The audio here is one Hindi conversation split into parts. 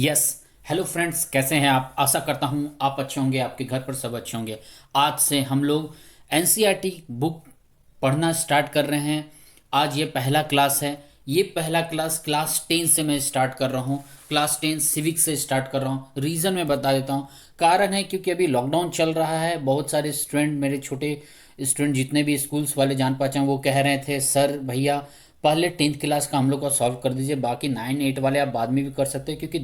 यस। हेलो फ्रेंड्स, कैसे हैं आप? आशा करता हूं आप अच्छे होंगे, आपके घर पर सब अच्छे होंगे। आज से हम लोग एनसीईआरटी बुक पढ़ना स्टार्ट कर रहे हैं। आज ये पहला क्लास है। ये पहला क्लास क्लास 10 से मैं स्टार्ट कर रहा हूँ। क्लास 10 सिविक्स से स्टार्ट कर रहा हूँ। रीज़न मैं बता देता हूँ। कारण है क्योंकि अभी लॉकडाउन चल रहा है। बहुत सारे स्टूडेंट, मेरे छोटे स्टूडेंट जितने भी स्कूल्स वाले जान पहचान, वो कह रहे थे सर भैया पहले 10th क्लास का हम लोग का सॉल्व कर दीजिए, बाकी 9 8 वाले आप बाद में भी कर सकते हैं, क्योंकि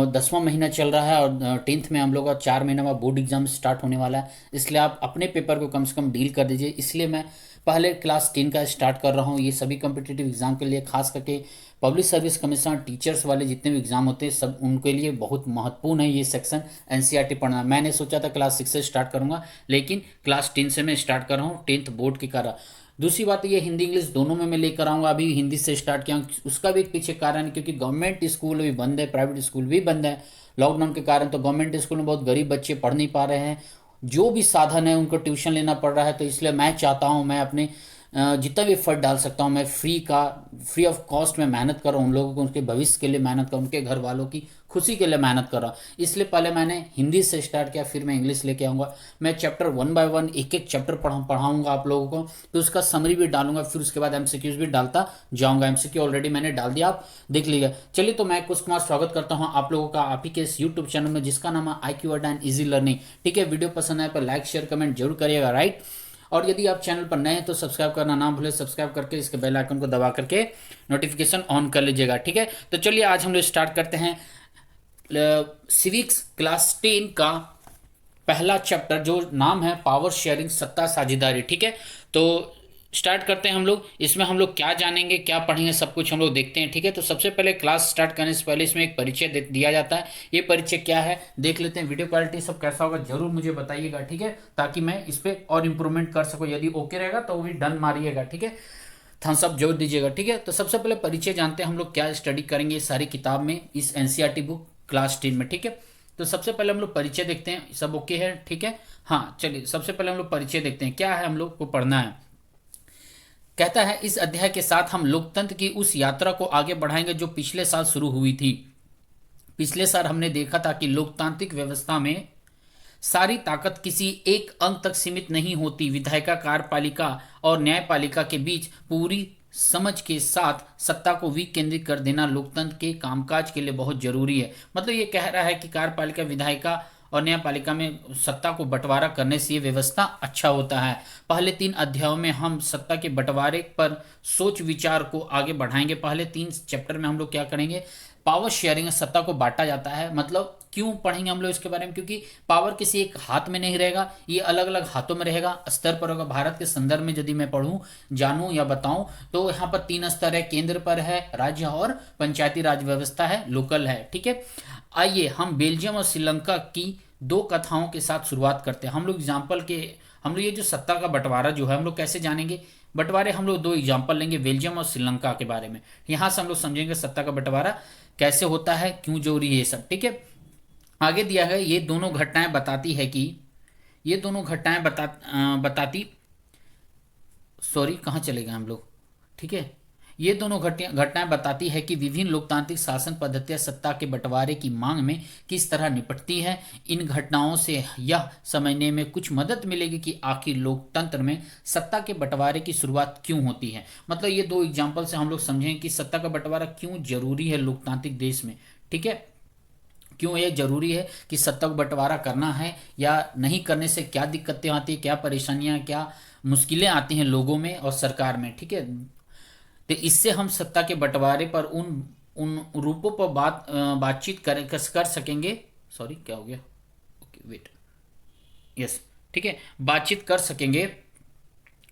10वां महीना चल रहा है और 10th में हम लोग का 4 महीना बाद बोर्ड एग्जाम स्टार्ट होने वाला है। इसलिए आप अपने पेपर को कम से कम डील कर दीजिए। इसलिए मैं पहले क्लास 10 का स्टार्ट कर रहा हूँ। ये सभी कम्पिटिटिव एग्जाम के लिए, खास करके पब्लिक सर्विस कमीशन, टीचर्स वाले जितने भी एग्जाम होते हैं सब उनके लिए बहुत महत्वपूर्ण है ये सेक्शन एनसीईआरटी पढ़ना। मैंने सोचा था क्लास 6 से स्टार्ट करूंगा, लेकिन क्लास 10 से मैं स्टार्ट कर रहा हूँ, 10th बोर्ड के कारण। दूसरी बात ये, हिंदी इंग्लिश दोनों में मैं लेकर आऊँगा। अभी हिंदी से स्टार्ट किया हूं, उसका भी एक पीछे कारण है क्योंकि गवर्नमेंट स्कूल अभी बंद है, प्राइवेट स्कूल भी बंद है लॉकडाउन के कारण। तो गवर्नमेंट स्कूल में बहुत गरीब बच्चे पढ़ नहीं पा रहे हैं, जो भी साधन है उनको ट्यूशन लेना पड़ रहा है। तो इसलिए मैं चाहता हूँ मैं अपने जितना भी एफर्ट डाल सकता हूँ मैं फ्री ऑफ कॉस्ट में मेहनत कर रहा हूँ। उन लोगों को उनके भविष्य के लिए मेहनत कर, उनके घर वालों की खुशी के लिए मेहनत कर रहा हूँ। इसलिए पहले मैंने हिंदी से स्टार्ट किया, फिर मैं इंग्लिश लेके आऊँगा। मैं चैप्टर 1 बाय 1 एक एक चैप्टर पढ़ाऊँगा आप लोगों को। तो उसका समरी भी डालूंगा, फिर उसके बाद एमसीक्यूज भी डालता जाऊँगा। एमसीक्यू ऑलरेडी मैंने डाल दिया, आप देख लीजिएगा। चलिए, तो मैं कुछ कुमार स्वागत करता हूँ आप लोगों का आप ही के इस यूट्यूब चैनल में, जिसका नाम है IQ अड्डा एंड इजी लर्निंग। ठीक है, वीडियो पसंद आए तो लाइक शेयर कमेंट जरूर करिएगा, राइट। और यदि आप चैनल पर नए हैं तो सब्सक्राइब करना ना भूलें। सब्सक्राइब करके इसके बेल आइकन को दबा करके नोटिफिकेशन ऑन कर लीजिएगा, ठीक है। तो चलिए आज हम लोग स्टार्ट करते हैं सिविक्स क्लास 10 का पहला चैप्टर, जो नाम है पावर शेयरिंग, सत्ता साझेदारी। ठीक है, तो स्टार्ट करते हैं हम लोग। इसमें हम लोग क्या जानेंगे, क्या पढ़ेंगे, सब कुछ हम लोग देखते हैं, ठीक है। तो सबसे पहले क्लास स्टार्ट करने से पहले इसमें एक परिचय दिया जाता है। ये परिचय क्या है देख लेते हैं। वीडियो क्वालिटी सब कैसा होगा जरूर मुझे बताइएगा, ठीक है, ताकि मैं इस पर और इम्प्रूवमेंट कर सकूँ। यदि ओके रहेगा तो भी डन मारिएगा, ठीक है, थम्स अप जोड़ दीजिएगा, ठीक है। तो सबसे पहले परिचय जानते हैं हम लोग क्या स्टडी करेंगे इस सारी किताब में, इस एनसीईआरटी बुक क्लास 10 में, ठीक है। तो सबसे पहले हम लोग परिचय देखते हैं, सब ओके है, ठीक है। हाँ चलिए, सबसे पहले हम लोग परिचय देखते हैं, क्या है हम लोग को पढ़ना है। कहता है इस अध्याय के साथ हम लोकतंत्र की उस यात्रा को आगे बढ़ाएंगे जो पिछले साल शुरू हुई थी। पिछले साल हमने देखा था कि लोकतांत्रिक व्यवस्था में सारी ताकत किसी एक अंग तक सीमित नहीं होती। विधायिका, कार्यपालिका और न्यायपालिका के बीच पूरी समझ के साथ सत्ता को विकेंद्रित कर देना लोकतंत्र के कामकाज के लिए बहुत जरूरी है। मतलब ये कह रहा है कि कार्यपालिका, विधायिका और न्यायपालिका में सत्ता को बंटवारा करने से ये व्यवस्था अच्छा होता है। पहले 3 अध्यायों में हम सत्ता के बंटवारे पर सोच विचार को आगे बढ़ाएंगे। पहले 3 चैप्टर में हम लोग क्या करेंगे, पावर शेयरिंग, सत्ता को बांटा जाता है। मतलब क्यों पढ़ेंगे हम लोग इसके बारे में, क्योंकि पावर किसी एक हाथ में नहीं रहेगा, ये अलग अलग हाथों में रहेगा, स्तर पर होगा। भारत के संदर्भ में यदि मैं पढ़ूं, जानूं या बताऊं तो यहाँ पर 3 स्तर है, केंद्र पर है, राज्य और पंचायती राज व्यवस्था है, लोकल है, ठीक है। आइए हम बेल्जियम और श्रीलंका की 2 कथाओं के साथ शुरुआत करते हैं। हम लोग एग्जाम्पल के, हम लोग ये जो सत्ता का बंटवारा जो है हम लोग कैसे जानेंगे, बंटवारे हम लोग 2 एग्जाम्पल लेंगे, बेल्जियम और श्रीलंका के बारे में। यहाँ से हम लोग समझेंगे सत्ता का बंटवारा कैसे होता है, क्यों जरूरी है ये सब, ठीक है। आगे दिया है, ये दोनों घटनाएं बताती है कि ये दोनों घटनाएं बताती, सॉरी कहाँ चले गए हम लोग, ठीक है। ये दोनों घटनाएं बताती है कि विभिन्न लोकतांत्रिक शासन पद्धतियां सत्ता के बंटवारे की मांग में किस तरह निपटती है। इन घटनाओं से यह समझने में कुछ मदद मिलेगी कि आखिर लोकतंत्र में सत्ता के बंटवारे की शुरुआत क्यों होती है। मतलब ये 2 एग्जाम्पल से हम लोग समझें कि सत्ता का बंटवारा क्यों जरूरी है लोकतांत्रिक देश में, ठीक है। क्यों ये जरूरी है कि सत्ता को बंटवारा करना है या नहीं करने से क्या दिक्कतें आती हैं, क्या परेशानियां, क्या मुश्किलें आती हैं लोगों में और सरकार में, ठीक है। तो इससे हम सत्ता के बंटवारे पर उन उन रूपों पर बातचीत कर सकेंगे। सॉरी क्या हो गया, ओके वेट, यस, ठीक है, बातचीत कर सकेंगे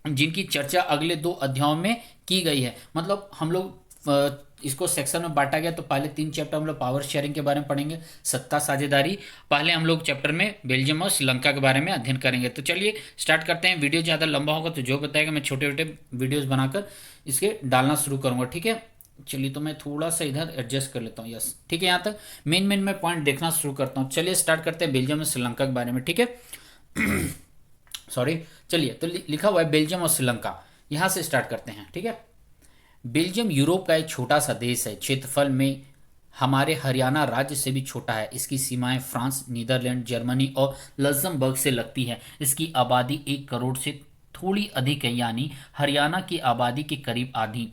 जिनकी चर्चा अगले 2 अध्यायों में की गई है। मतलब हम लोग इसको सेक्शन में बांटा गया, तो पहले 3 चैप्टर हम लोग पावर शेयरिंग के बारे में पढ़ेंगे, सत्ता साझेदारी। पहले हम लोग चैप्टर में बेल्जियम और श्रीलंका के बारे में अध्ययन करेंगे। तो चलिए स्टार्ट करते हैं। वीडियो ज़्यादा लंबा होगा तो जो बताएगा मैं छोटे छोटे वीडियोज़ बनाकर इसके डालना शुरू करूँगा, ठीक है। चलिए, तो मैं थोड़ा सा इधर एडजस्ट कर लेता हूँ, यस, ठीक है। यहाँ तक मेन मैं पॉइंट देखना शुरू करता हूँ। चलिए स्टार्ट करते हैं बेल्जियम और श्रीलंका के बारे में, ठीक है। सॉरी, चलिए, तो लिखा हुआ है बेल्जियम और श्रीलंका, यहाँ से स्टार्ट करते हैं, ठीक है। बेल्जियम यूरोप का एक छोटा सा देश है। क्षेत्रफल में हमारे हरियाणा राज्य से भी छोटा है। इसकी सीमाएं फ्रांस, नीदरलैंड, जर्मनी और लग्जमबर्ग से लगती है। इसकी आबादी 1 करोड़ से थोड़ी अधिक है, यानी हरियाणा की आबादी के करीब आधी।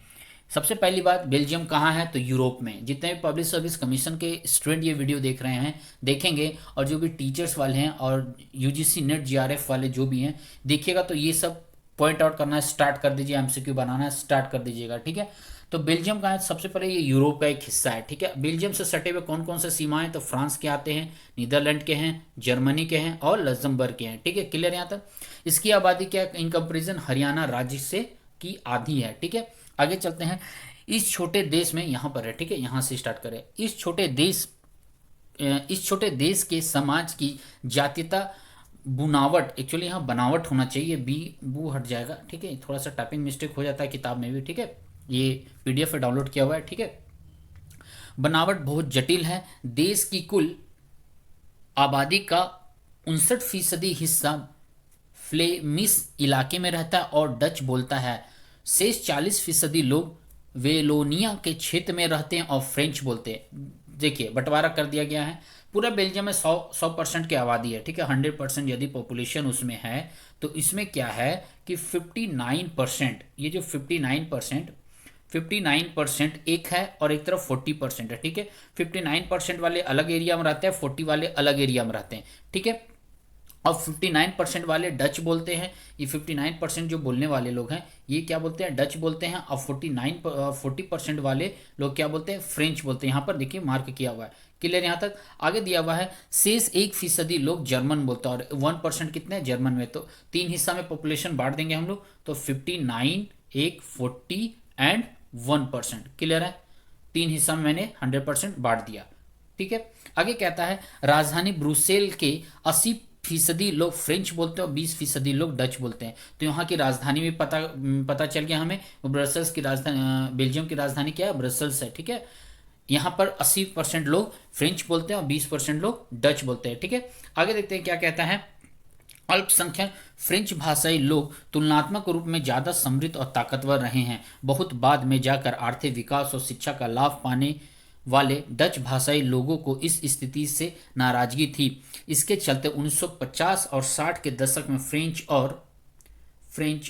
सबसे पहली बात, बेल्जियम कहाँ है? तो यूरोप में। जितने भी पब्लिक सर्विस कमीशन के स्टूडेंट ये वीडियो देख रहे हैं, देखेंगे, और जो भी टीचर्स वाले हैं और यूजीसी नेट जीआरएफ वाले जो भी हैं, देखिएगा तो ये सब पॉइंट आउट करना स्टार्ट कर दीजिए, एमसीक्यू बनाना स्टार्ट कर दीजिएगा, ठीक है। तो बेल्जियम का है, सबसे पहले ये यूरोप का एक हिस्सा है, ठीक है। बेल्जियम से सटे हुए कौन कौन से सीमाएं? तो फ्रांस के आते हैं, नीदरलैंड के हैं, जर्मनी के हैं और लग्जमबर्ग के हैं, ठीक है। क्लियर यहाँ तक? इसकी आबादी क्या इन कंपेरिजन हरियाणा राज्य से की आधी है, ठीक है। आगे चलते हैं। इस छोटे देश में, यहाँ पर है, ठीक है, यहाँ से स्टार्ट करें। इस छोटे देश के समाज की जातीयता बुनावट, एक्चुअली यहाँ बनावट होना चाहिए, बी बू हट जाएगा, ठीक है। थोड़ा सा टाइपिंग मिस्टेक हो जाता है किताब में भी, ठीक है। ये पीडीएफ पे डाउनलोड किया हुआ है, ठीक है। बनावट बहुत जटिल है। देश की कुल आबादी का 59% हिस्सा फ्लेमिश इलाके में रहता है और डच बोलता है। शेष 40% लोग वेलोनिया के क्षेत्र में रहते हैं और फ्रेंच बोलते हैं। देखिए, बंटवारा कर दिया गया है। पूरा बेल्जियम में 100% की आबादी है, ठीक है। 100% यदि पॉपुलेशन उसमें है, तो इसमें क्या है कि 59%, ये जो 59% एक है और एक तरफ 40% है, ठीक है। 59% वाले अलग एरिया में रहते हैं, 40 वाले अलग एरिया में रहते हैं, ठीक है। और 59% वाले डच बोलते हैं। ये 59% जो बोलने वाले लोग हैं, ये क्या बोलते हैं? डच बोलते हैं। और 40% वाले लोग क्या बोलते हैं? फ्रेंच बोलते हैं। यहाँ पर देखिए मार्क किया हुआ है। क्लियर यहाँ तक? आगे दिया हुआ है, शेष 1% लोग जर्मन बोलते हैं। और 1% कितने हैं जर्मन में? तो 3 हिस्सा में पॉपुलेशन बांट देंगे हम लोग, तो 59, 40 एंड 1%। क्लियर है? 3 हिस्सा में मैंने 100% बांट दिया, ठीक है। आगे कहता है, राजधानी ब्रुसेल के 80% लोग फ्रेंच बोलते हैं और 20% लोग डच बोलते हैं। तो यहाँ की राजधानी भी पता चल गया हमें। ब्रसल्स की राजधानी, बेल्जियम की राजधानी क्या है? ब्रसल्स है, ठीक है। यहाँ पर 80% लोग फ्रेंच बोलते हैं और 20% लोग डच बोलते हैं, ठीक है। आगे देखते हैं क्या कहता है। अल्पसंख्यक फ्रेंच भाषाई लोग तुलनात्मक रूप में ज़्यादा समृद्ध और ताकतवर रहे हैं। बहुत बाद में जाकर आर्थिक विकास और शिक्षा का लाभ पाने वाले डच भाषाई लोगों को इस स्थिति से नाराजगी थी। इसके चलते 1950 और 60 के दशक में फ्रेंच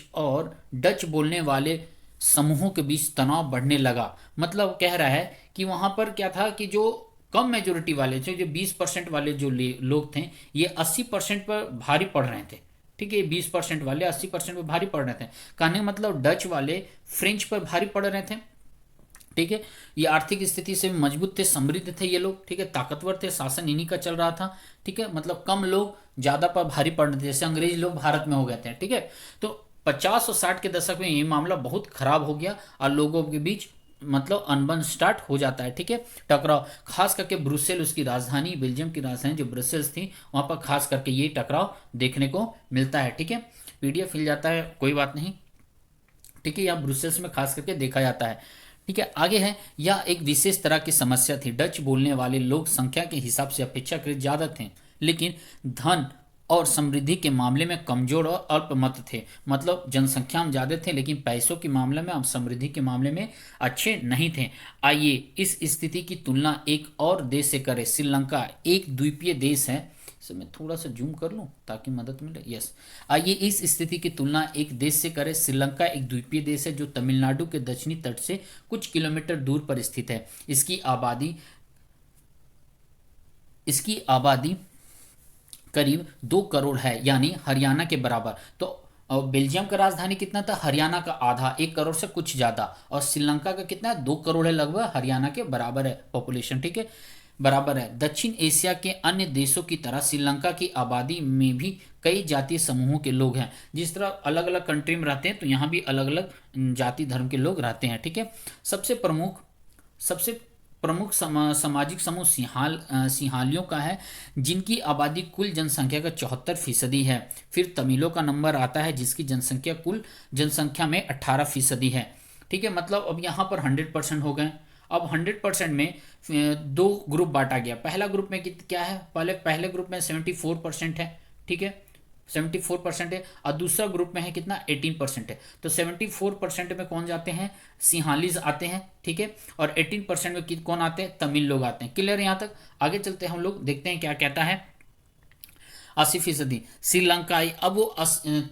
और डच बोलने वाले समूहों के बीच तनाव बढ़ने लगा। मतलब कह रहा है कि वहां पर क्या था कि जो कम मेजोरिटी वाले थे, जो 20% वाले जो लोग थे, ये 80% पर भारी पड़ रहे थे, ठीक है। 20% वाले 80% पर भारी पड़ रहे थे। कहने का मतलब डच वाले फ्रेंच पर भारी पड़ रहे थे, ठीक है। ये आर्थिक स्थिति से मजबूत थे, समृद्ध थे ये लोग, ठीक है, ताकतवर थे, शासन इन्हीं का चल रहा था, ठीक है। मतलब कम लोग ज्यादा पर भारी पड़ रहे थे, जैसे अंग्रेज लोग भारत में हो गए थे, ठीक है। तो 50 और 60 के दशक में ये मामला बहुत खराब हो गया और लोगों के बीच मतलब अनबन स्टार्ट हो जाता है, ठीक है। टकराव, खास करके ब्रुसेल, उसकी राजधानी, बेल्जियम की राजधानी जो ब्रुसेल्स थी, वहां पर खास करके ये टकराव देखने को मिलता है, ठीक है। पीडीएफ हिल जाता है, कोई बात नहीं, ठीक है। यहाँ ब्रुसेल्स में खास करके देखा जाता है, ठीक है। आगे है, यह एक विशेष तरह की समस्या थी। डच बोलने वाले लोग संख्या के हिसाब से अपेक्षाकृत ज्यादा थे, लेकिन धन और समृद्धि के मामले में कमजोर और अल्पमत थे। मतलब जनसंख्या में ज्यादा थे, लेकिन पैसों के मामले में और समृद्धि के मामले में अच्छे नहीं थे। आइए इस स्थिति की तुलना एक और देश से करें। श्रीलंका एक द्वीपीय देश है। इसे मैं थोड़ा सा जूम कर लूं ताकि मदद मिले। यस, आइए इस स्थिति की तुलना एक देश से करें। श्रीलंका एक द्वीपीय देश है जो तमिलनाडु के दक्षिणी तट से कुछ किलोमीटर दूर पर स्थित है। इसकी आबादी करीब 2 करोड़ है, यानी हरियाणा के बराबर। तो बेल्जियम का राजधानी कितना था? हरियाणा का आधा, 1 करोड़ से कुछ ज्यादा। और श्रीलंका का कितना है? 2 करोड़ है, लगभग हरियाणा के बराबर है पॉपुलेशन, ठीक है, बराबर है। दक्षिण एशिया के अन्य देशों की तरह श्रीलंका की आबादी में भी कई जातीय समूहों के लोग हैं। जिस तरह अलग अलग कंट्री में रहते हैं, तो यहाँ भी अलग अलग जाति धर्म के लोग रहते हैं, ठीक है। सबसे प्रमुख सामाजिक समूह सिंहालियों का है, जिनकी आबादी कुल जनसंख्या का 74% है। फिर तमिलों का नंबर आता है, जिसकी जनसंख्या कुल जनसंख्या में 18% है, ठीक है। मतलब अब यहाँ पर 100% हो गए। अब 100% में 2 ग्रुप बांटा गया। पहला ग्रुप में क्या है? पहले ग्रुप में 74% है, ठीक है। 74% है। और दूसरा ग्रुप में है कितना, 18% है। तो 74% में कौन जाते हैं, सिंहालीज आते हैं, ठीक है। और 18% में कौन आते हैं, तमिल लोग आते हैं। क्लियर यहाँ तक। आगे चलते हैं हम लोग, देखते हैं क्या कहता है। 80%। श्रीलंकाई, अब वो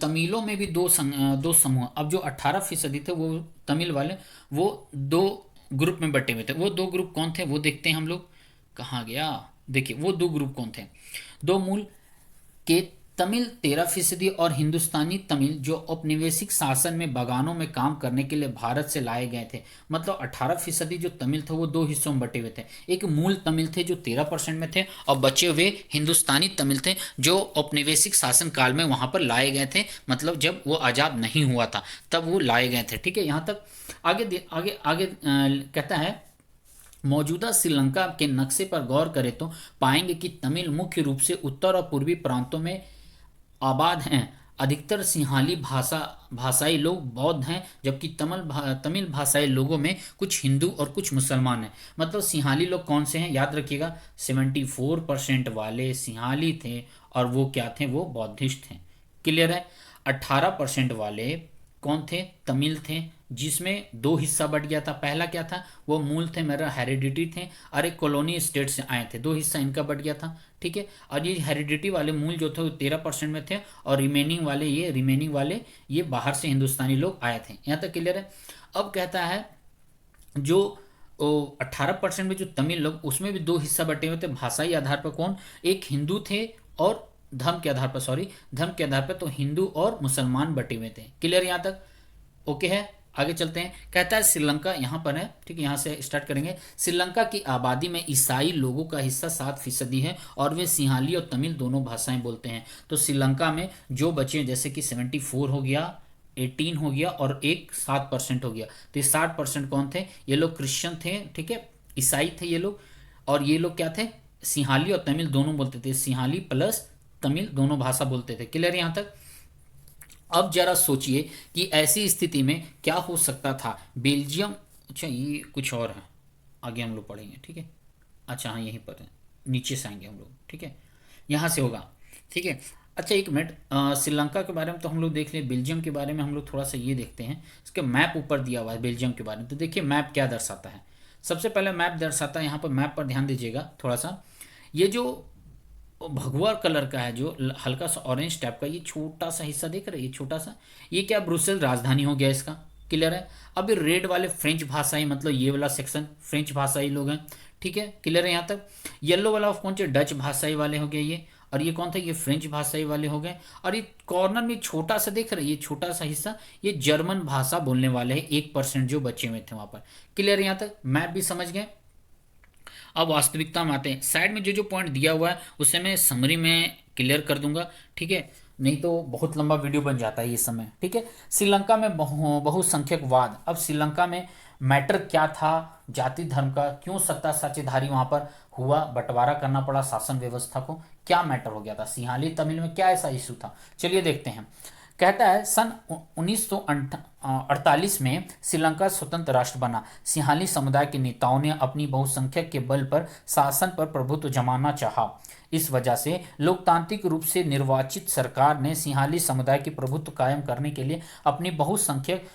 तमिलों में भी दो समूह, अब जो 18% थे वो तमिल वाले, वो दो ग्रुप में बटे हुए थे। वो दो ग्रुप कौन थे वो देखते हैं हम लोग। कहाँ गया, देखिए वो दो ग्रुप कौन थे। दो मूल के तमिल 13% और हिंदुस्तानी तमिल जो औपनिवेशिक शासन में बागानों में काम करने के लिए भारत से लाए गए थे। मतलब 18% जो तमिल थे वो दो हिस्सों में बटे हुए थे। एक मूल तमिल थे जो 13% में थे, और बचे हुए हिंदुस्तानी तमिल थे जो औपनिवेशिक शासन काल में वहां पर लाए गए थे। मतलब जब वो आजाद नहीं हुआ था तब वो लाए गए थे, ठीक है। यहाँ तक आगे आगे आगे कहता है, मौजूदा श्रीलंका के नक्शे पर गौर करें तो पाएंगे कि तमिल मुख्य रूप से उत्तर और पूर्वी प्रांतों में आबाद हैं। अधिकतर सिंहाली भाषाई लोग बौद्ध हैं, जबकि तमिल भाषाई लोगों में कुछ हिंदू और कुछ मुसलमान हैं। मतलब सिंहाली लोग कौन से हैं, याद रखिएगा, 74% वाले सिंहाली थे, और वो क्या थे, वो बौद्धिस्ट थे। क्लियर है। 18% वाले कौन थे, तमिल थे, जिसमें दो हिस्सा बढ़ गया था। पहला क्या था, वो मूल थे, मेरा हेरिडिटी थे, और एक कॉलोनी स्टेट से आए थे, दो हिस्सा इनका बढ़ गया था, ठीक है। और ये हेरिडिटी वाले मूल जो थे वो 13% में थे, और रिमेनिंग वाले ये बाहर से हिंदुस्तानी लोग आए थे। यहाँ तक क्लियर है। अब कहता है जो 18% में जो तमिल लोग, उसमें भी दो हिस्सा बटे हुए थे भाषाई आधार पर। कौन, एक हिंदू थे, और धर्म के आधार पर, धर्म के आधार पर तो हिंदू और मुसलमान बटे हुए थे। क्लियर यहाँ तक, ओके है। आगे चलते हैं। कहता है श्रीलंका यहाँ पर है, ठीक है, यहाँ से स्टार्ट करेंगे। श्रीलंका की आबादी में ईसाई लोगों का हिस्सा 7% है, और वे सिंहाली और तमिल दोनों भाषाएं बोलते हैं। तो श्रीलंका में जो बचे, जैसे कि 74 हो गया, 18 हो गया, और एक 7% हो गया। तो ये 60% कौन थे, ये लोग क्रिश्चियन थे, ठीक है, ईसाई थे ये लोग। और ये लोग क्या थे, सिंहाली और तमिल दोनों बोलते थे, सिंहाली प्लस तमिल दोनों भाषा बोलते थे। क्लियर यहाँ तक। अब जरा सोचिए कि ऐसी स्थिति में क्या हो सकता था। बेल्जियम, अच्छा ये कुछ और है, आगे हम लोग पढ़ेंगे, ठीक है। अच्छा हाँ, यहीं पर है, नीचे से आएंगे हम लोग, ठीक है, यहाँ से होगा, ठीक है। अच्छा एक मिनट, श्रीलंका के बारे में तो हम लोग देख लें, बेल्जियम के बारे में हम लोग थोड़ा सा ये देखते हैं। इसके मैप ऊपर दिया हुआ है बेल्जियम के बारे में, तो देखिए मैप क्या दर्शाता है। सबसे पहले मैप दर्शाता है, यहाँ पर मैप पर ध्यान दीजिएगा थोड़ा सा। ये जो भगवा कलर का है, जो हल्का सा ऑरेंज टाइप का, ये छोटा सा हिस्सा देख रहे हैं, ये छोटा सा, ये क्या, ब्रुसेल राजधानी हो गया इसका। क्लियर है। अब ये रेड वाले फ्रेंच भाषाई, मतलब ये वाला सेक्शन फ्रेंच भाषाई लोग हैं, ठीक है। क्लियर है यहाँ तक। येलो वाला कौन से, डच भाषाई वाले हो गए ये, और ये कौन थे, ये फ्रेंच भाषाई वाले हो गए। और ये कॉर्नर में छोटा सा देख रहे हैं, ये छोटा सा हिस्सा, ये जर्मन भाषा बोलने वाले हैं, 1% जो बचे हुए थे वहां पर। क्लियर है यहाँ तक, मैप भी समझ गए। अब वास्तविकता में आते हैं। साइड में जो जो पॉइंट दिया हुआ है उसे मैं समरी में क्लियर कर दूंगा, ठीक है, नहीं तो बहुत लंबा वीडियो बन जाता है ये समय, ठीक है। श्रीलंका में बहुसंख्यकवाद। अब श्रीलंका में मैटर क्या था, जाति धर्म का, क्यों सत्ता साझेदारी वहां पर हुआ, बंटवारा करना पड़ा शासन व्यवस्था को, क्या मैटर हो गया था, सिंहाली तमिल में क्या ऐसा इशू था, चलिए देखते हैं। कहता है सन 1948 में श्रीलंका स्वतंत्र राष्ट्र बना। सिंहाली समुदाय के नेताओं ने अपनी बहुसंख्यक के बल पर शासन पर प्रभुत्व जमाना चाहा। इस वजह से लोकतांत्रिक रूप से निर्वाचित सरकार ने सिंहाली समुदाय की प्रभुत्व कायम करने के लिए अपनी बहुसंख्यक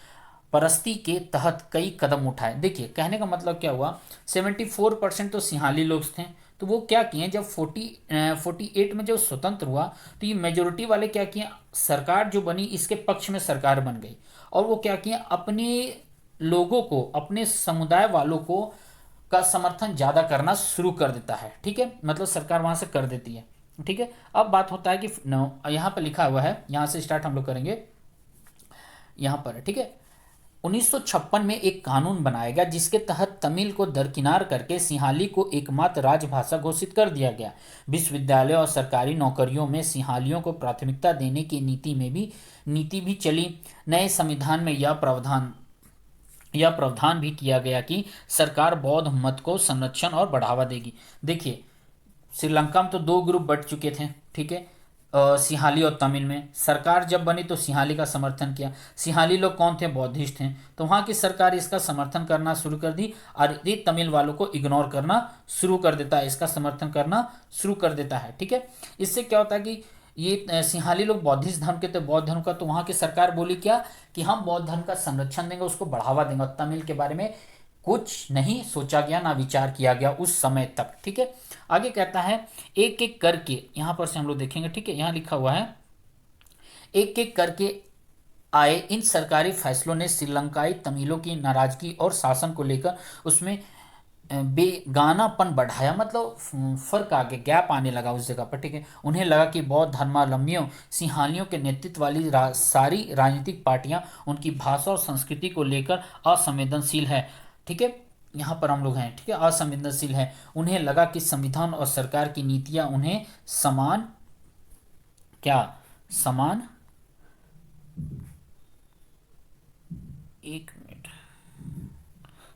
परस्ती के तहत कई कदम उठाए। देखिए कहने का मतलब क्या हुआ, 74% तो सिंहाली लोग थे, तो वो क्या किए, जब 48 में जब स्वतंत्र हुआ तो ये मेजोरिटी वाले क्या किए, सरकार जो बनी इसके पक्ष में सरकार बन गई, और वो क्या किए, अपने लोगों को, अपने समुदाय वालों को का समर्थन ज्यादा करना शुरू कर देता है, ठीक है, मतलब सरकार वहां से कर देती है, ठीक है। अब बात होता है कि यहाँ पर लिखा हुआ है, यहाँ से स्टार्ट हम लोग करेंगे, यहाँ पर, ठीक है। 1956 में एक कानून बनाया गया जिसके तहत तमिल को दरकिनार करके सिंहाली को एकमात्र राजभाषा घोषित कर दिया गया। विश्वविद्यालय और सरकारी नौकरियों में सिंहालियों को प्राथमिकता देने की नीति भी चली। नए संविधान में यह प्रावधान भी किया गया कि सरकार बौद्ध मत को संरक्षण और बढ़ावा देगी। देखिए श्रीलंका में तो दो ग्रुप बट चुके थे, ठीक है, सिंहाली और तमिल में। सरकार जब बनी तो सिंहाली का समर्थन किया। सिंहाली लोग कौन थे, बौद्धिस्ट थे, तो वहां की सरकार इसका समर्थन करना शुरू कर दी, और ये तमिल वालों को इग्नोर करना शुरू कर देता है, इसका समर्थन करना शुरू कर देता है, ठीक है। इससे क्या होता है कि ये सिंहाली लोग बौद्धिस्ट धर्म के थे, बौद्ध धर्म का, तो वहाँ की सरकार बोली क्या कि हम बौद्ध धर्म का संरक्षण देंगे, उसको बढ़ावा देंगे, और तमिल के बारे में कुछ नहीं सोचा गया, ना विचार किया गया उस समय तक। ठीक है, आगे कहता है एक एक करके, यहाँ पर से हम लोग देखेंगे। ठीक है, यहाँ लिखा हुआ है एक एक करके आए इन सरकारी फैसलों ने श्रीलंकाई तमिलों की नाराजगी और शासन को लेकर उसमें बेगानापन बढ़ाया, मतलब फर्क आ गया, गैप आने लगा उस जगह पर। ठीक है, उन्हें लगा कि बौद्ध धर्मावलंबियों सिंहालियों के नेतृत्व वाली सारी राजनीतिक पार्टियां उनकी भाषा और संस्कृति को लेकर असंवेदनशील है। ठीक है, यहाँ पर हम लोग हैं। ठीक है, असंवेदनशील है। उन्हें लगा कि संविधान और सरकार की नीतियां उन्हें समान, क्या समान, एक मिनट,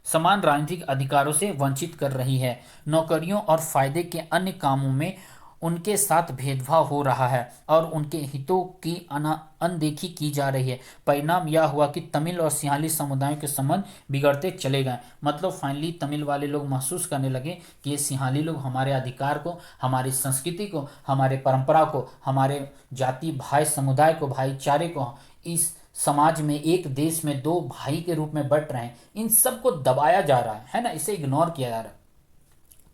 समान राजनीतिक अधिकारों से वंचित कर रही है। नौकरियों और फायदे के अन्य कामों में उनके साथ भेदभाव हो रहा है और उनके हितों की अनदेखी की जा रही है। परिणाम यह हुआ कि तमिल और सिंहाली समुदायों के संबंध बिगड़ते चले गए। मतलब फाइनली तमिल वाले लोग महसूस करने लगे कि ये सिंहाली लोग हमारे अधिकार को, हमारी संस्कृति को, हमारे परंपरा को, हमारे जाति भाई समुदाय को, भाईचारे को, इस समाज में एक देश में दो भाई के रूप में बंट रहे हैं, इन सबको दबाया जा रहा है ना, इसे इग्नोर किया जा रहा है।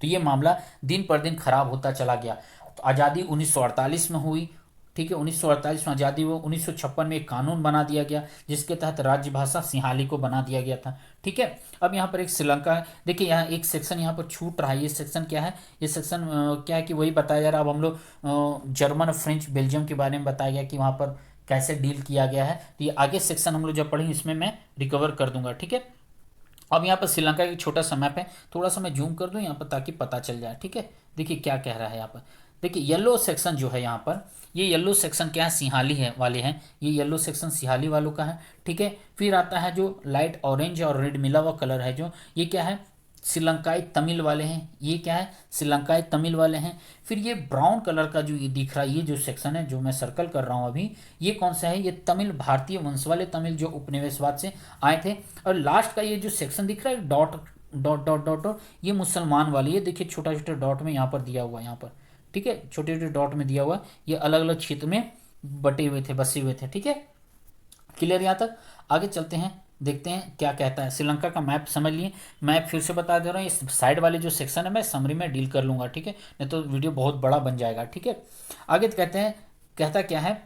तो ये मामला दिन पर दिन खराब होता चला गया। तो आज़ादी 1948 में हुई। ठीक है, 1948 में आज़ादी हुई। 1956 में एक कानून बना दिया गया जिसके तहत राज्य भाषा सिंहाली को बना दिया गया था। ठीक है, अब यहाँ पर एक श्रीलंका है। देखिए यहाँ एक सेक्शन यहाँ पर छूट रहा है। ये सेक्शन क्या है? ये सेक्शन क्या है कि वही बताया जा रहा है। अब हम लोग जर्मन, फ्रेंच, बेल्जियम के बारे में बताया गया कि वहाँ पर कैसे डील किया गया है। तो ये आगे सेक्शन हम लोग जब पढ़ेंगे इसमें मैं रिकवर कर दूंगा। ठीक है, अब यहाँ पर श्रीलंका का एक छोटा सा मैप है, थोड़ा सा मैं जूम कर दूं यहाँ पर ताकि पता चल जाए। ठीक है, देखिए क्या कह रहा है यहाँ पर। देखिए येलो सेक्शन जो है यहाँ पर, ये येलो सेक्शन क्या है? सिंहाली है वाले हैं। ये येलो सेक्शन सिंहाली वालों का है। ठीक है, फिर आता है जो लाइट ऑरेंज और रेड मिला हुआ कलर है, जो ये क्या है? श्रीलंकाई तमिल वाले हैं। ये क्या है? श्रीलंकाई तमिल वाले हैं। फिर ये ब्राउन कलर का जो ये दिख रहा है, ये जो सेक्शन है जो मैं सर्कल कर रहा हूँ अभी, ये कौन सा है? ये तमिल, भारतीय वंश वाले तमिल जो उपनिवेशवाद से आए थे। और लास्ट का ये जो सेक्शन दिख रहा है dot dot dot dot dot, ये मुसलमान वाले। ये देखिए छोटा छोटा डॉट में यहाँ पर दिया हुआ है, यहाँ पर। ठीक है, छोटे छोटे डॉट में दिया हुआ है। ये अलग अलग क्षेत्र में बटे हुए थे, बसे हुए थे। ठीक है, क्लियर यहाँ तक? आगे चलते हैं, देखते हैं क्या कहता है। श्रीलंका का मैप समझ लिए। मैप फिर से बता दे रहा हूँ, इस साइड वाले जो सेक्शन है मैं समरी में डील कर लूंगा। ठीक है, नहीं तो वीडियो बहुत बड़ा बन जाएगा। ठीक है, आगे कहते हैं, कहता क्या है?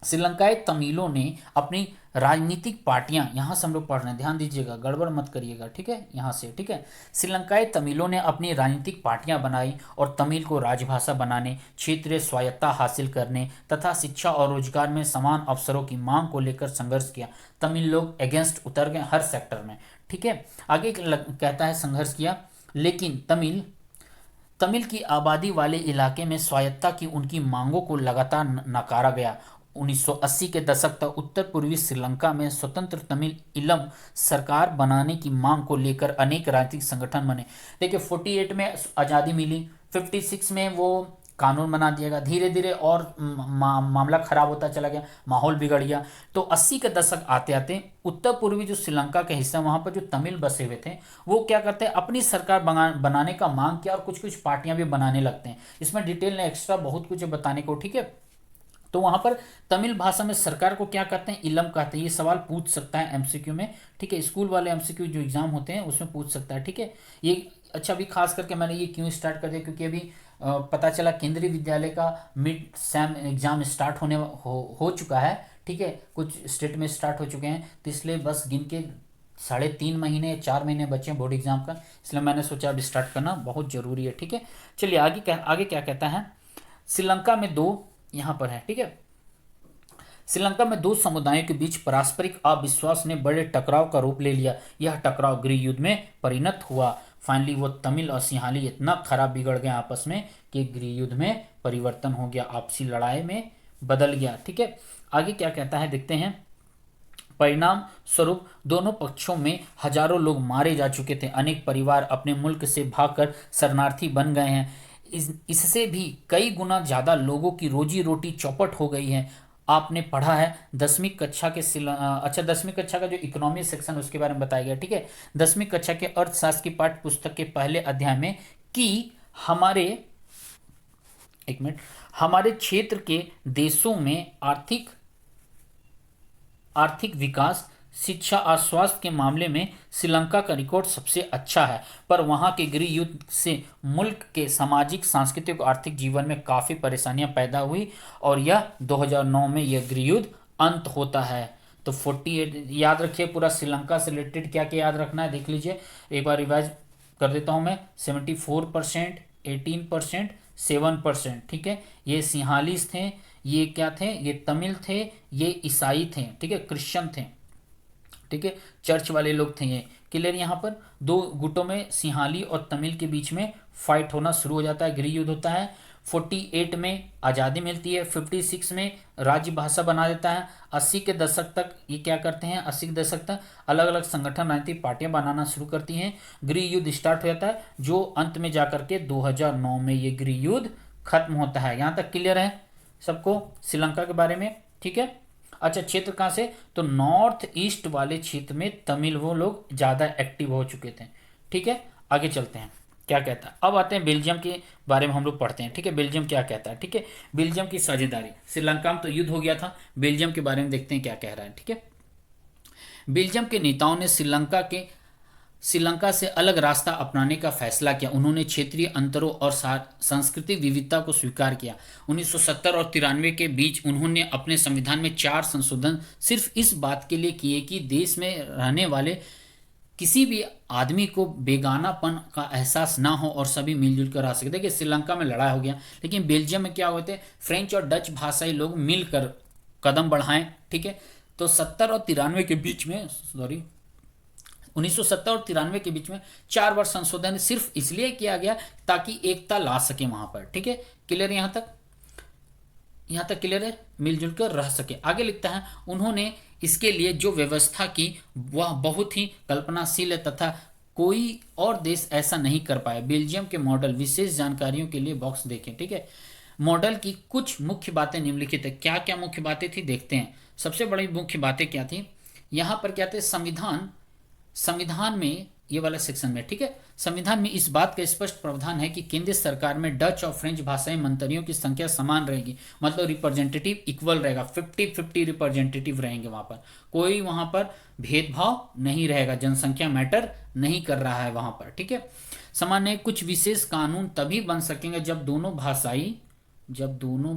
श्रीलंकाई तमिलों ने अपनी राजनीतिक पार्टियां, यहां से हम लोग पढ़ रहे हैं, ध्यान दीजिएगा, गड़बड़ मत करिएगा। ठीक है, यहां से। ठीक है, श्रीलंकाई तमिलों ने अपनी राजनीतिक पार्टियां बनाई और तमिल को राजभाषा बनाने, क्षेत्रीय स्वायत्तता हासिल करने तथा शिक्षा और रोजगार में समान अवसरों की मांग को लेकर संघर्ष किया। तमिल लोग अगेंस्ट उतर गए हर सेक्टर में। ठीक है, आगे कहता है संघर्ष किया, लेकिन तमिल तमिल की आबादी वाले इलाके में स्वायत्तता की उनकी मांगों को लगातार नकारा गया। 1980 के दशक तक उत्तर पूर्वी श्रीलंका में स्वतंत्र तमिल इलम सरकार बनाने की मांग को लेकर अनेक राजनीतिक संगठन बने। देखिए 48 में आज़ादी मिली, 56 में वो कानून बना दिया गया, धीरे धीरे और मामला खराब होता चला गया, माहौल बिगड़ गया। तो 80 के दशक आते आते उत्तर पूर्वी जो श्रीलंका के हिस्सा, वहां पर जो तमिल बसे हुए थे, वो क्या करते हैं? अपनी सरकार बनाने का मांग किया और कुछ कुछ पार्टियां भी बनाने लगते हैं। इसमें डिटेल में एक्स्ट्रा बहुत कुछ है बताने को। ठीक है, तो वहां पर तमिल भाषा में सरकार को क्या कहते हैं? इलम कहते हैं। ये सवाल पूछ सकता है एमसीक्यू में। ठीक है, स्कूल वाले एमसीक्यू जो एग्जाम होते हैं उसमें पूछ सकता है। ठीक है, ये अच्छा, अभी खास करके मैंने ये क्यों स्टार्ट कर दिया, क्योंकि अभी पता चला केंद्रीय विद्यालय का मिड सेम एग्जाम स्टार्ट हो चुका है। ठीक है, कुछ स्टेट में स्टार्ट हो चुके हैं, तो इसलिए बस गिन के 3.5 महीने 4 महीने बचे हैं बोर्ड एग्जाम का, इसलिए मैंने सोचा अब स्टार्ट करना बहुत जरूरी है। ठीक है, चलिए आगे क्या कहता है? श्रीलंका में दो, यहाँ पर है। ठीक है, श्रीलंका में दो समुदायों के बीच पारस्परिक अविश्वास ने बड़े टकराव का रूप ले लिया। यह टकराव गृह युद्ध में परिणत हुआ। फाइनली वो तमिल और सिंहाली इतना खराब बिगड़ गए आपस में कि गृह युद्ध में परिवर्तन हो गया, आपसी लड़ाई में बदल गया। ठीक है, आगे क्या कहता है देखते हैं। परिणाम स्वरूप दोनों पक्षों में हजारों लोग मारे जा चुके थे। अनेक परिवार अपने मुल्क से भागकर शरणार्थी बन गए हैं। इससे भी कई गुना ज्यादा लोगों की रोजी रोटी चौपट हो गई है। आपने पढ़ा है 10वीं कक्षा के अच्छा 10वीं कक्षा का जो इकोनॉमी सेक्शन उसके बारे में बताया गया। ठीक है, 10वीं कक्षा के अर्थशास्त्र की पाठ्य पुस्तक के पहले अध्याय में कि हमारे एक मिनट हमारे क्षेत्र के देशों में आर्थिक विकास, शिक्षा और स्वास्थ्य के मामले में श्रीलंका का रिकॉर्ड सबसे अच्छा है, पर वहां के गृह युद्ध से मुल्क के सामाजिक, सांस्कृतिक और आर्थिक जीवन में काफ़ी परेशानियां पैदा हुई और यह 2009 में यह गृह युद्ध अंत होता है। तो 48 याद रखिए, पूरा श्रीलंका से रिलेटेड क्या क्या याद रखना है देख लीजिए, एक बार रिवाइज कर देता हूँ मैं। 74%, 18%, 7%, ठीक है। ये सिंहालीस थे, ये क्या थे, ये तमिल थे, ये ईसाई थे, ठीक है, क्रिश्चियन थे, ठीक है, चर्च वाले लोग थे ये। क्लियर। यहाँ पर दो गुटों में सिंहाली और तमिल के बीच में फाइट होना शुरू हो जाता है, गृह युद्ध होता है। 48 में आज़ादी मिलती है, 56 में राज्य भाषा बना देता है। 80 के दशक तक ये क्या करते हैं, 80 के दशक तक अलग अलग संगठन, राजनीतिक पार्टियां बनाना शुरू करती हैं। गृह युद्ध स्टार्ट हो जाता है, जो अंत में जाकर के 2009 में ये गृह युद्ध खत्म होता है। यहाँ तक क्लियर है सबको श्रीलंका के बारे में, ठीक है। अच्छा, क्षेत्र कहाँ से, तो नॉर्थ ईस्ट वाले क्षेत्र में तमिल वो लोग ज़्यादा एक्टिव हो चुके थे, ठीक है। आगे चलते हैं क्या कहता है। अब आते हैं बेल्जियम के बारे में हम लोग पढ़ते हैं, ठीक है। बेल्जियम क्या कहता है, ठीक है। बेल्जियम की साझेदारी, श्रीलंका में तो युद्ध हो गया था, बेल्जियम के बारे में देखते हैं क्या कह रहा है, ठीक है। बेल्जियम के नेताओं ने श्रीलंका से अलग रास्ता अपनाने का फैसला किया। उन्होंने क्षेत्रीय अंतरों और सांस्कृतिक विविधता को स्वीकार किया। 1970 और 93 के बीच उन्होंने अपने संविधान में 4 संशोधन सिर्फ इस बात के लिए किए कि देश में रहने वाले किसी भी आदमी को बेगानापन का एहसास ना हो और सभी मिलजुल कर रह सके। देखिए श्रीलंका में लड़ाई हो गया, लेकिन बेल्जियम में क्या हुए थे, फ्रेंच और डच भाषाई लोग मिलकर कदम बढ़ाएं, ठीक है। तो 70 और 93 के बीच में 1970 और 93 के बीच में 4 बार संशोधन सिर्फ इसलिए किया गया ताकि एकता ला सके वहां पर, ठीक है। क्लियर, यहां तक क्लियर है, मिलजुल कर रह सके। आगे लिखता है, उन्होंने इसके लिए जो व्यवस्था की वह बहुत ही कल्पनाशील है तथा कोई और देश ऐसा नहीं कर पाया। बेल्जियम के मॉडल, विशेष जानकारियों के लिए बॉक्स देखें, ठीक है। मॉडल की कुछ मुख्य बातें निम्नलिखित है। क्या क्या मुख्य बातें थी देखते हैं। सबसे बड़ी मुख्य बातें क्या थी, यहां पर क्या थे, संविधान में ये वाला सेक्शन में, ठीक है, संविधान में इस बात का स्पष्ट प्रावधान है कि केंद्र सरकार में डच और फ्रेंच भाषाई मंत्रियों की संख्या समान रहेगी, मतलब रिप्रेजेंटेटिव इक्वल रहेगा, 50-50 रिप्रेजेंटेटिव रहेंगे वहां पर, कोई वहां पर भेदभाव नहीं रहेगा, जनसंख्या मैटर नहीं कर रहा है वहां पर, ठीक है। सामान्य कुछ विशेष कानून तभी बन सकेंगे जब दोनों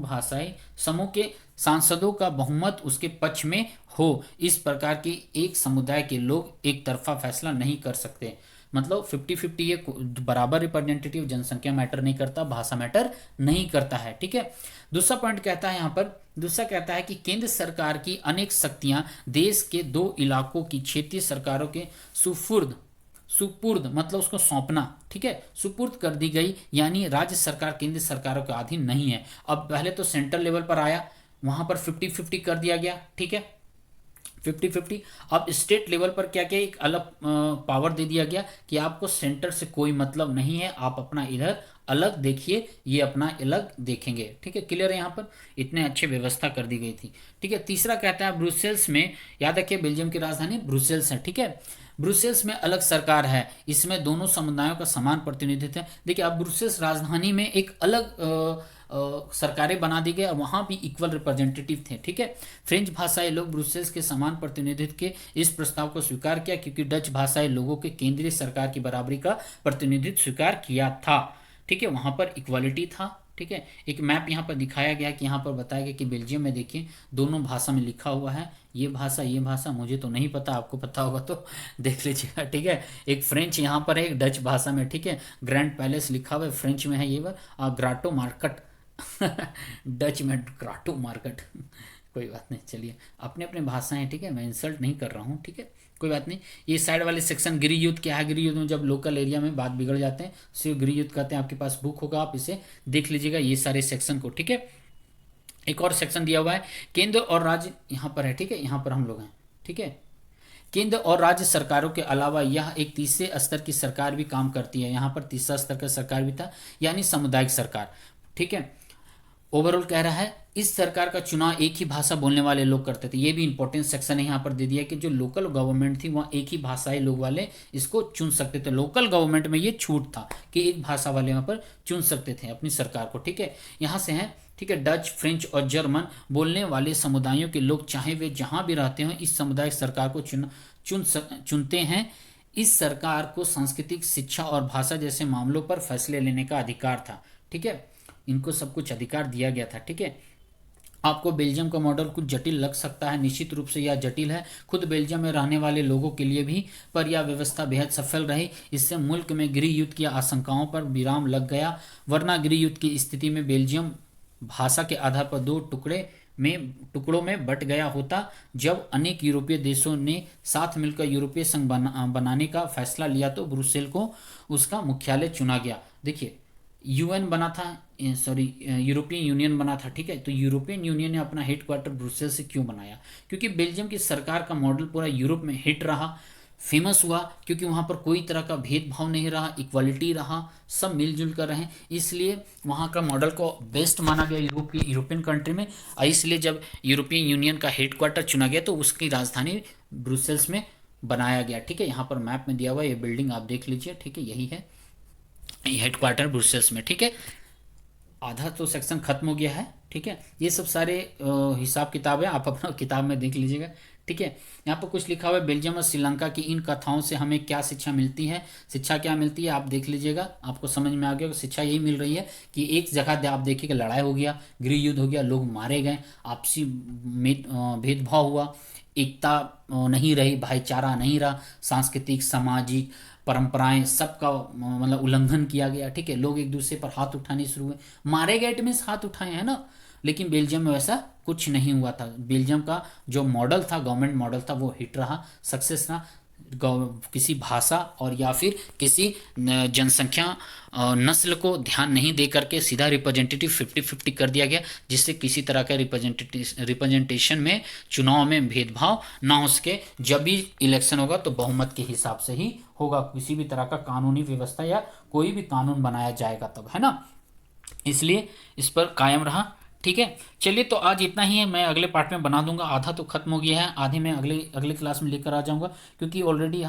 भाषाई समूह के सांसदों का बहुमत उसके पक्ष में हो। इस प्रकार के एक समुदाय के लोग एक तरफा फैसला नहीं कर सकते, मतलब 50-50 ये बराबर रिप्रेजेंटेटिव, जनसंख्या मैटर नहीं करता, भाषा मैटर नहीं करता है, ठीक है। दूसरा पॉइंट कहता है यहाँ पर, दूसरा कहता है कि केंद्र सरकार की अनेक शक्तियां देश के 2 इलाकों की क्षेत्रीय सरकारों के सुपुर्द मतलब उसको सौंपना, ठीक है, सुपुर्द कर दी गई, यानी राज्य सरकार केंद्र सरकारों के अधीन नहीं है। अब पहले तो सेंट्रल लेवल पर आया, वहां पर 50-50 कर दिया गया, ठीक है, 50-50। अब स्टेट लेवल पर क्या क्या एक अलग पावर दे दिया गया कि आपको सेंटर से कोई मतलब नहीं है, आप अपना इधर अलग देखिए, ये अपना अलग देखेंगे, ठीक है। क्लियर है, यहाँ पर इतने अच्छे व्यवस्था कर दी गई थी, ठीक है। तीसरा कहता है ब्रुसेल्स में, याद रखिए बेल्जियम की राजधानी ब्रुसेल्स है, ठीक है। ब्रुसेल्स में अलग सरकार है, इसमें दोनों समुदायों का समान प्रतिनिधित्व है। देखिए अब ब्रुसेल्स राजधानी में एक अलग सरकारें बना दी गई, वहां भी इक्वल रिप्रेजेंटेटिव थे, ठीक है। फ्रेंच भाषाई लोग ब्रुसेल्स के समान प्रतिनिधित्व के इस प्रस्ताव को स्वीकार किया, क्योंकि डच भाषाई लोगों के केंद्रीय सरकार की बराबरी का प्रतिनिधित्व स्वीकार किया था, ठीक है। वहां पर इक्वालिटी था, ठीक है। एक मैप यहाँ पर दिखाया गया कि यहाँ पर बताया गया कि बेल्जियम में देखिए दोनों भाषा में लिखा हुआ है, ये भाषा मुझे तो नहीं पता, आपको पता होगा तो देख लीजिएगा, ठीक है। एक फ्रेंच यहाँ पर है, एक डच भाषा में, ठीक है। ग्रैंड पैलेस लिखा हुआ है फ्रेंच में है ये बार, ग्राटो मार्केट डच में ग्राटो मार्केट कोई बात नहीं, चलिए अपने अपने भाषा है, ठीक है, मैं इंसल्ट नहीं कर रहा हूँ, ठीक है, कोई बात नहीं। ये साइड वाले सेक्शन गृह युद्ध क्या है, गृह युद्ध में जब लोकल एरिया में बात बिगड़ जाते हैं सिर्फ गृह युद्ध कहते हैं, आपके पास बुक होगा आप इसे देख लीजिएगा ये सारे सेक्शन को, ठीक है। एक और सेक्शन दिया हुआ है केंद्र और राज्य, यहाँ पर है, ठीक है, यहाँ पर हम लोग हैं, ठीक है। केंद्र और राज्य सरकारों के अलावा यह एक तीसरे स्तर की सरकार भी काम करती है, यहाँ पर तीसरा स्तर का सरकार भी था, यानी सामुदायिक सरकार, ठीक है। ओवरऑल कह रहा है इस सरकार का चुनाव एक ही भाषा बोलने वाले लोग करते थे, ये भी इंपॉर्टेंट सेक्शन है यहाँ पर दे दिया कि जो लोकल गवर्नमेंट थी वहाँ एक ही भाषाई लोग वाले इसको चुन सकते थे। लोकल गवर्नमेंट में ये छूट था कि एक भाषा वाले वहाँ पर चुन सकते थे अपनी सरकार को, ठीक है। यहाँ से है ठीक है। डच, फ्रेंच और जर्मन बोलने वाले समुदायों के लोग चाहे वे जहां भी रहते हो इस सामुदायिक सरकार को चुनते हैं। इस सरकार को सांस्कृतिक, शिक्षा और भाषा जैसे मामलों पर फैसले लेने का अधिकार था। ठीक है, इनको सब कुछ अधिकार दिया गया था। ठीक है, आपको बेल्जियम का मॉडल कुछ जटिल लग सकता है, निश्चित रूप से यह जटिल है खुद बेल्जियम में रहने वाले लोगों के लिए भी, पर यह व्यवस्था बेहद सफल रही। इससे मुल्क में गृह युद्ध की आशंकाओं पर विराम लग गया, वरना गृह युद्ध की स्थिति में बेल्जियम भाषा के आधार पर दो टुकड़ों में बट गया होता। जब अनेक यूरोपीय देशों ने साथ मिलकर यूरोपीय संघ बनाने का फैसला लिया तो ब्रुसेल को उसका मुख्यालय चुना गया। देखिए, यूएन बना था, सॉरी यूरोपियन यूनियन बना था। ठीक है, तो यूरोपियन यूनियन ने अपना हेडक्वार्टर ब्रुसेल से क्यों बनाया? क्योंकि बेल्जियम की सरकार का मॉडल पूरा यूरोप में हिट रहा, फेमस हुआ, क्योंकि वहाँ पर कोई तरह का भेदभाव नहीं रहा, इक्वालिटी रहा, सब मिलजुल कर रहे, इसलिए वहाँ का मॉडल को बेस्ट माना गया यूरोपियन कंट्री में। इसलिए जब यूरोपियन यूनियन का हेडक्वार्टर चुना गया तो उसकी राजधानी ब्रुसेल्स में बनाया गया। ठीक है, यहाँ पर मैप में दिया हुआ ये बिल्डिंग आप देख लीजिए। ठीक है, यही है हेडक्वार्टर ब्रुसेल्स में। ठीक है, आधा तो सेक्शन खत्म हो गया है। ठीक है, ये सब सारे हिसाब किताब है, आप अपना किताब में देख लीजिएगा। ठीक है, यहाँ पर कुछ लिखा हुआ है, बेल्जियम और श्रीलंका की इन कथाओं से हमें क्या शिक्षा मिलती है। शिक्षा क्या मिलती है आप देख लीजिएगा, आपको समझ में आ गया। शिक्षा यही मिल रही है कि एक जगह आप देखिएगा लड़ाई हो गया, गृह युद्ध हो गया, लोग मारे गए, आपसी भेदभाव हुआ, एकता नहीं रही, भाईचारा नहीं रहा, सांस्कृतिक, सामाजिक परंपराएं सबका मतलब उल्लंघन किया गया। ठीक है, लोग एक दूसरे पर हाथ उठाने शुरू हुए, मारे गए मीन्स हाथ उठाए हैं ना। लेकिन बेल्जियम में वैसा कुछ नहीं हुआ था। बेल्जियम का जो मॉडल था, गवर्नमेंट मॉडल था, वो हिट रहा, सक्सेस रहा। किसी भाषा और या फिर किसी जनसंख्या नस्ल को ध्यान नहीं दे करके सीधा रिप्रेजेंटेटिव 50-50 कर दिया गया, जिससे किसी तरह का रिप्रेजेंटेशन में, चुनाव में भेदभाव ना हो सके। जब भी इलेक्शन होगा तो बहुमत के हिसाब से ही होगा, किसी भी तरह का कानूनी व्यवस्था या कोई भी कानून बनाया जाएगा तब, है ना। इसलिए इस पर कायम रहा। ठीक है, चलिए तो आज इतना ही है, मैं अगले पार्ट में बना दूंगा। आधा तो खत्म हो गया है, आधे में अगले अगले क्लास में लेकर आ जाऊंगा, क्योंकि ऑलरेडी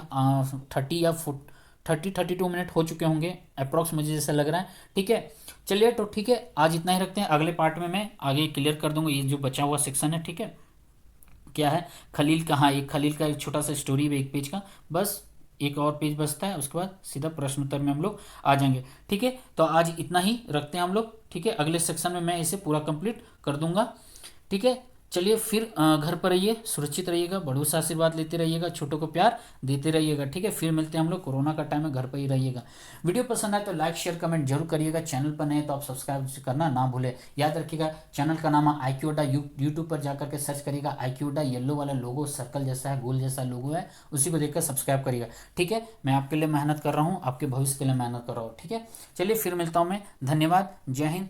32 मिनट हो चुके होंगे अप्रॉक्स, मुझे जैसा लग रहा है। ठीक है, चलिए तो ठीक है, आज इतना ही रखते हैं। अगले पार्ट में मैं आगे क्लियर कर दूंगा ये जो बचा हुआ सेक्शन है। ठीक है, क्या है खलील का, हाँ एक खलील का एक छोटा सा स्टोरी है, एक पेज का, बस एक और पेज बचता है, उसके बाद सीधा प्रश्न उत्तर में हम लोग आ जाएंगे। ठीक है, तो आज इतना ही रखते हैं हम लोग। ठीक है, अगले सेक्शन में मैं इसे पूरा कंप्लीट कर दूंगा। ठीक है, चलिए फिर घर पर रहिए, सुरक्षित रहिएगा, बड़ों से आशीर्वाद लेते रहिएगा, छोटों को प्यार देते रहिएगा। ठीक है, फिर मिलते हैं हम लोग, कोरोना का टाइम है, घर पर ही रहिएगा। वीडियो पसंद आए तो लाइक शेयर कमेंट जरूर करिएगा, चैनल पर नए तो आप सब्सक्राइब करना ना भूले। याद रखिएगा चैनल का नाम है IQ अड्डा, यूट्यूब पर जाकर के सर्च करिएगा IQ अड्डा, येलो वाला लोगो सर्कल जैसा है, गोल जैसा लोगो है, उसी को देखकर सब्सक्राइब करिएगा। ठीक है, मैं आपके लिए मेहनत कर रहा हूँ, आपके भविष्य के लिए मेहनत कर रहा हूँ। ठीक है, चलिए फिर मिलता हूँ मैं, धन्यवाद, जय हिंद।